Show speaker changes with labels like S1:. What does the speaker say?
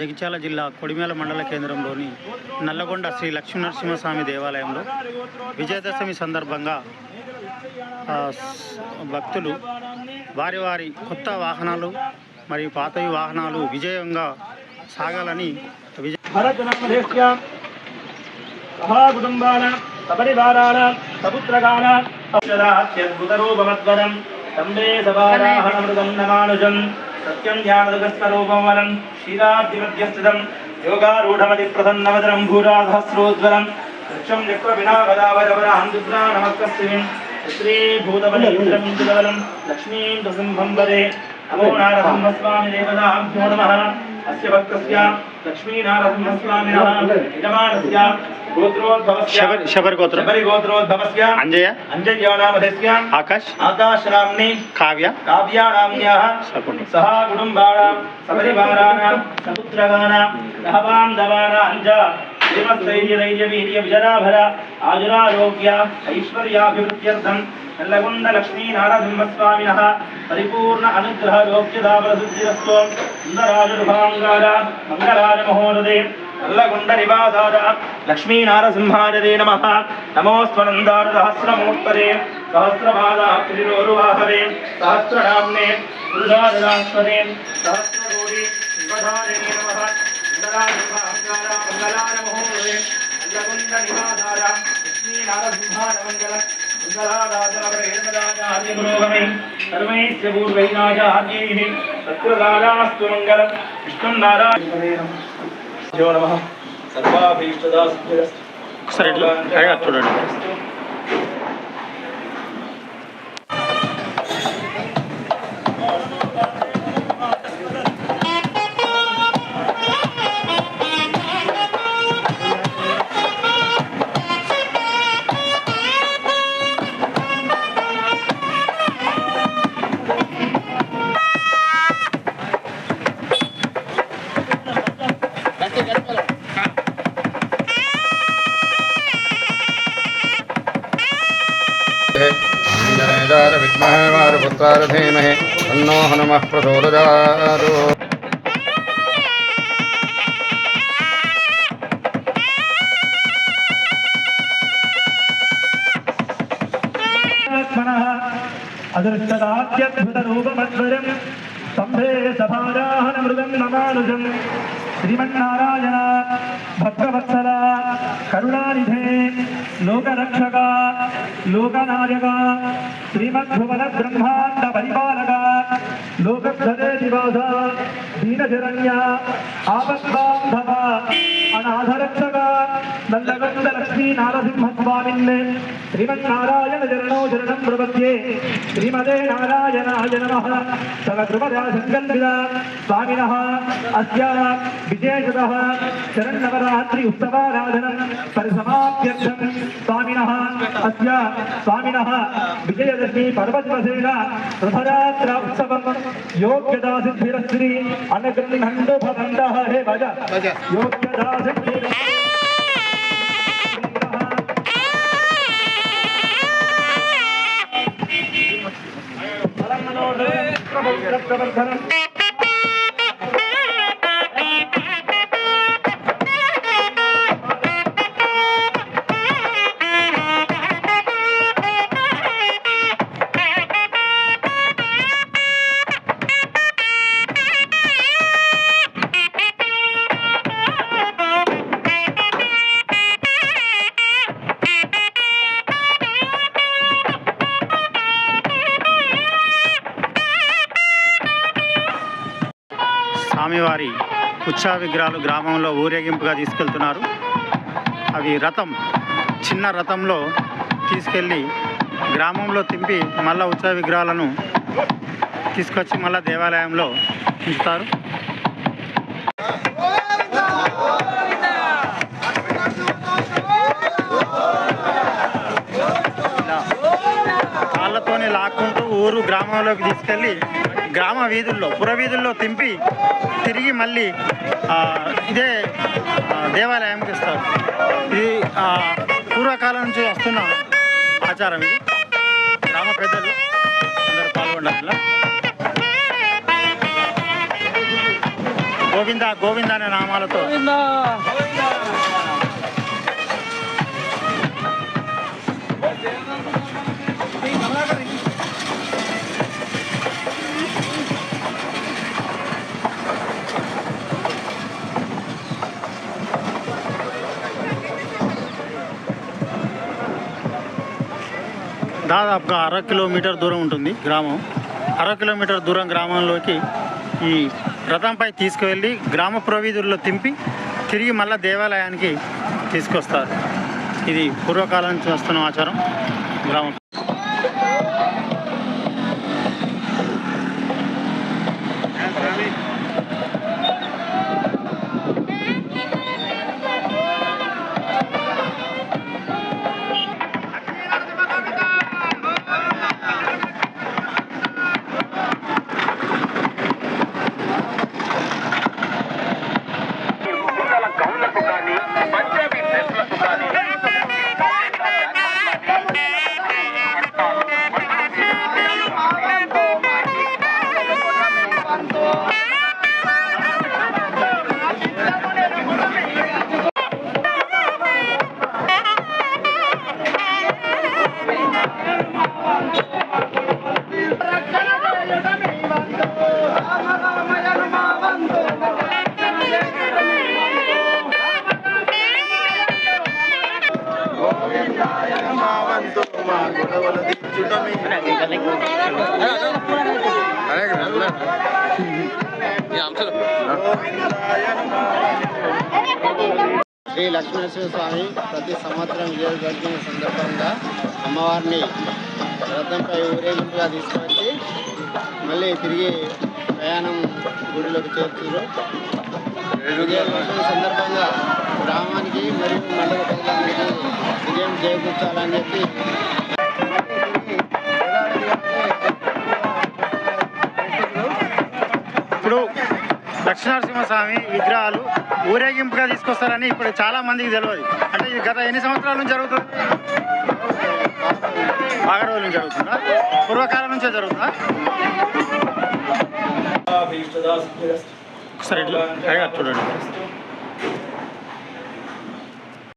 S1: జగిత్యాల జిల్లా కొడిమేల మండల కేంద్రంలోని నల్లగొండ శ్రీ లక్ష్మీనరసింహస్వామి దేవాలయంలో విజయదశమి సందర్భంగా భక్తులు వారి వారి కొత్త వాహనాలు మరియు పాత వాహనాలు విజయంగా సాగాలని
S2: सत्यं ज्ञानदगस्वरूपं वरं शीलाब्धिमध्यस्थितं योगारूढमति प्रसन्नवदनं भूरासहस्रोज्ज्वलं वृक्षं चक्रविनागदावरवरान्धुद्रा नमस्कस्मिं श्रीभूतबलेन्द्रं चिदवलं लक्ष्मीं नृसिंहं वदे नमो नारसिंहस्वामी देवताभ्यो नमः अस्य भक्तस्य लक्ष्मीनारसिंहस्वामिनः यजमानस्य शबरिगोत्रोद्भवस्य अंजय्यो नामधेस्य आकाश नाम्नि काव्या नाम्न्याः सह कुटुम्बाणां सपरिवाराणां सपुत्रगानां सहबान्धवानां च श्रीमद्धैर्यवीर्यविजराभर आजुरारोग्य ऐश्वर्याभिवृद्ध्यर्थं नल्लगुंड लक्ष्मीनारसिंहस्वामिनः परिपूर्ण अनुग्रह योग्यताप्रसिद्धिरस्तु सुन्दराजुभाङ्गार मङ्गलाजमहोदये नल्लगुंड निवासाय लक्ष्मीनारसिंहाय नमः नमोऽस्त्वनन्दारसहस्रमूर्तये सहस्रपादाक्षिरोरुवाहवे सहस्रनाम्ने पुरुषाददास्पदे सहस्रकोटि शिवधारिणे नमः सुन्दराजुभाङ्गार मङ्गलाजमहोदये नल्लगुंड निवासाय लक्ष्मीनारसिंहाय मङ्गलम् सर्वैश्च पूर्वैराजार्यैः सत्कृतानास्तु मङ्गलं विष्णुं नारायणं नमः सर्वाभीष्टदास्तु
S3: विद्महे मारुपुत्राय धीमहि तन्नो हनुमः प्रचोदयात्।
S2: अदृष्टदाद्यद्भुतरूपमध्वरं स्तम्भे सभाराहनमृगं नमानुजं श्रीमन्नारायण भक्तवत्सल करुणानिधे लोकरक्षक लोकनायक श्रीमद्भुवन ब्रह्मांड परिपालक लोकक्षते दिवस दीनशरण्य आपद्बान्धव अनाथरक्षक नल्लगुंड लक्ष्मीनारसिंहस्वामिन् श्रीमन्नारायण चरणौ शरणं प्रपद्ये श्रीमते नारायणाय नमः सर्वकृपया संकल्पित स्वामिनः अस्य विशेषतः शरन्नवरात्रि उत्सवाराधनं परिसमाप्त्यर्थं स्वामिनः अस्य स्वामिनः विजयदशमी पर्वदिवसेन रथयात्रा उत्सवं योग्यता सिद्धिरस्त्री अनुगृह्णन्तु भवन्तः हे भज योग्यता सिद्धिरस्त्री प्रवर्धनम्
S1: స్వామివారి ఉత్సవ విగ్రహాలు గ్రామంలో ఊరేగింపుగా తీసుకెళ్తున్నారు. అవి రథం చిన్న రథంలో తీసుకెళ్ళి గ్రామంలో తింపి మళ్ళీ ఉత్సవ విగ్రహాలను తీసుకొచ్చి మళ్ళీ దేవాలయంలో ఉంచుతారు. కాళ్ళతోనే లాక్కుంటూ ఊరు గ్రామంలోకి తీసుకెళ్ళి గ్రామ వీధుల్లో పురవీధుల్లో తింపి తిరిగి మళ్ళీ ఇదే దేవాలయంకి ఇస్తారు. ఇది పూర్వకాలం నుంచి వస్తున్న ఆచారం. ఇది గ్రామ పెద్దలు అందరూ పాల్గొనాలి. గోవింద గోవింద అనే నామాలతో దాదాపుగా 1/2 కిలోమీటర్ దూరం ఉంటుంది గ్రామం. 1/2 కిలోమీటర్ దూరం గ్రామంలోకి ఈ రథంపై తీసుకువెళ్ళి గ్రామ ప్రవీధుల్లో తింపి తిరిగి మళ్ళా దేవాలయానికి తీసుకొస్తారు. ఇది పూర్వకాలం నుంచి వస్తున్న ఆచారం గ్రామం.
S3: శ్రీ లక్ష్మీనరసింహస్వామి ప్రతి సంవత్సరం విజయదశమి సందర్భంగా అమ్మవారిని రథంపై ఊరేగింపుగా తీసుకొచ్చి మళ్ళీ తిరిగి ప్రయాణం గుడిలోకి చేర్చారు. విజయదశమి సందర్భంగా గ్రామానికి మరియు మండల ప్రజలందరికీ విజయం చేకూర్చాలని చెప్పి
S1: ఇప్పుడు లక్ష్మీనరసింహస్వామి విగ్రహాలు ఊరేగింపుగా తీసుకొస్తారని ఇప్పుడు చాలా మందికి తెలియదు. అంటే ఇది గత ఎన్ని సంవత్సరాల నుంచి జరుగుతుంది? బాగా రోజుల నుంచి జరుగుతుందా? పూర్వకాలం నుంచే జరుగుతుందా? ఒకసారి చూడండి.